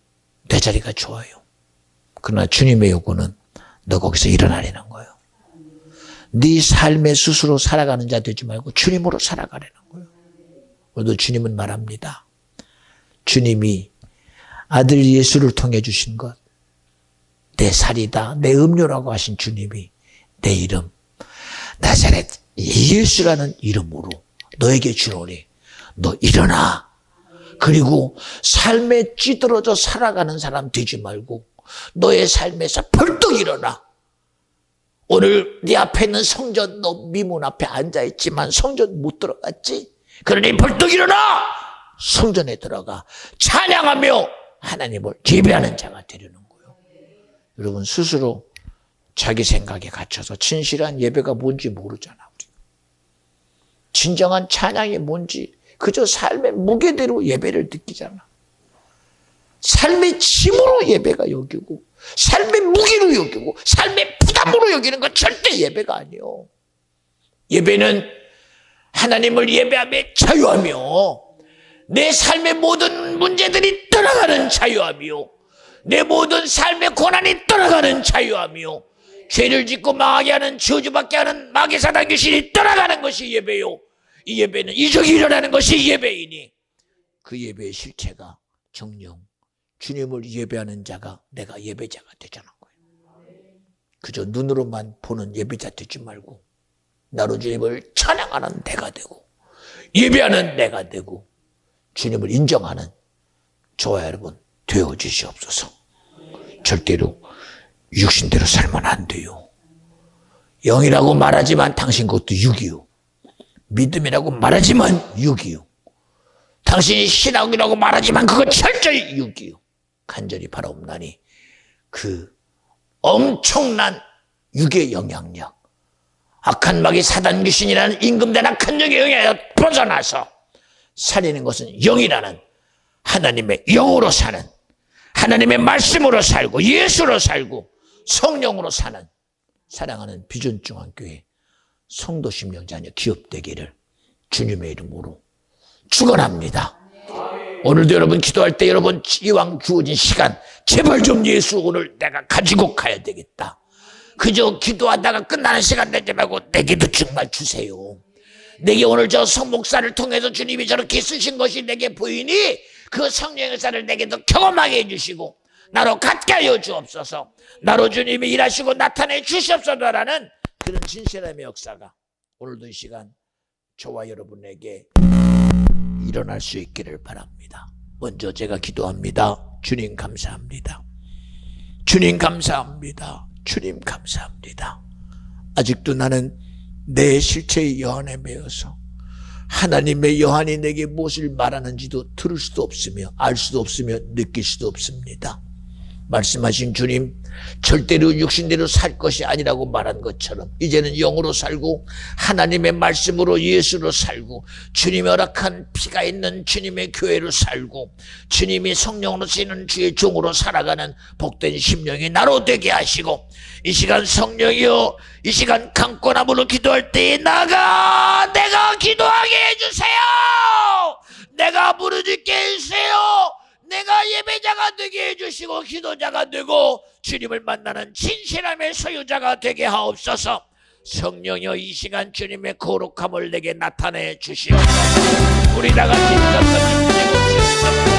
내 자리가 좋아요. 그러나 주님의 요구는 너 거기서 일어나라는 거예요. 네 삶에 스스로 살아가는 자 되지 말고 주님으로 살아가라는 거예요. 오늘도 주님은 말합니다. 주님이 아들 예수를 통해 주신 것, 내 살이다, 내 음료라고 하신 주님이 내 이름 나사렛 예수라는 이름으로 너에게 주노니 너 일어나. 그리고 삶에 찌들어져 살아가는 사람 되지 말고 너의 삶에서 벌떡 일어나. 오늘 네 앞에 있는 성전, 너 미문 앞에 앉아있지만 성전 못 들어갔지? 그러니 벌떡 일어나! 성전에 들어가 찬양하며 하나님을 예배하는 자가 되려는 거예요. 여러분, 스스로 자기 생각에 갇혀서 진실한 예배가 뭔지 모르잖아. 우리. 진정한 찬양이 뭔지 그저 삶의 무게대로 예배를 느끼잖아. 삶의 짐으로 예배가 여기고 삶의 무게로 여기고 삶의 부담으로 여기는 건 절대 예배가 아니요. 예배는 하나님을 예배하며 자유하며 내 삶의 모든 문제들이 떠나가는 자유하며 내 모든 삶의 고난이 떠나가는 자유하며 죄를 짓고 망하게 하는 저주받게 하는 마귀 사단 귀신이 떠나가는 것이 예배요. 이 예배는 이적이 일어나는 것이 예배이니 그 예배의 실체가 정령 주님을 예배하는 자가 내가 예배자가 되자는 거예요. 그저 눈으로만 보는 예배자 되지 말고 나로 주님을 찬양하는 내가 되고 예배하는 내가 되고 주님을 인정하는 저와 여러분 되어 주시옵소서. 절대로 육신대로 살면 안 돼요. 영이라고 말하지만 당신 것도 육이요. 믿음이라고 말하지만 육이요. 당신이 신앙이라고 말하지만 그건 철저히 육이요. 간절히 바라옵나니 그 엄청난 육의 영향력, 악한 마귀 사단 귀신이라는 임금된 악한 영의 영향에 벗어나서 살리는 것은 영이라는 하나님의 영으로 사는, 하나님의 말씀으로 살고 예수로 살고 성령으로 사는 사랑하는 비전중앙교회 성도 심령자녀 기업되기를 주님의 이름으로 축원합니다. 오늘도 여러분 기도할 때 여러분 이왕 주어진 시간 제발 좀 예수 오늘 내가 가지고 가야 되겠다. 그저 기도하다가 끝나는 시간 내지 말고 내게도 정말 주세요. 내게 오늘 저 성목사를 통해서 주님이 저렇게 쓰신 것이 내게 보이니 그 성령의 역사를 내게도 경험하게 해주시고 나로 갖게 하여 주옵소서. 나로 주님이 일하시고 나타내 주시옵소서라는 그런 진실함의 역사가 오늘도 이 시간 저와 여러분에게 일어날 수 있기를 바랍니다. 먼저 제가 기도합니다. 주님 감사합니다. 주님 감사합니다. 주님 감사합니다. 아직도 나는 내 실체의 여한에 매여서 하나님의 여한이 내게 무엇을 말하는지도 들을 수도 없으며 알 수도 없으며 느낄 수도 없습니다. 말씀하신 주님, 절대로 육신대로 살 것이 아니라고 말한 것처럼 이제는 영으로 살고 하나님의 말씀으로 예수로 살고 주님이 허락한 피가 있는 주님의 교회로 살고 주님이 성령으로 쓰이는 주의 종으로 살아가는 복된 심령이 나로 되게 하시고 이 시간 성령이여 이 시간 강권함으로 기도할 때에 내가 기도하게 해주세요. 내가 부르짖게 해주세요. 내가 예배자가 되게 해주시고 기도자가 되고 주님을 만나는 진실함의 소유자가 되게 하옵소서. 성령여 이 시간 주님의 거룩함을 내게 나타내 주시옵소서. 우리 다 같이 기도하며 주님을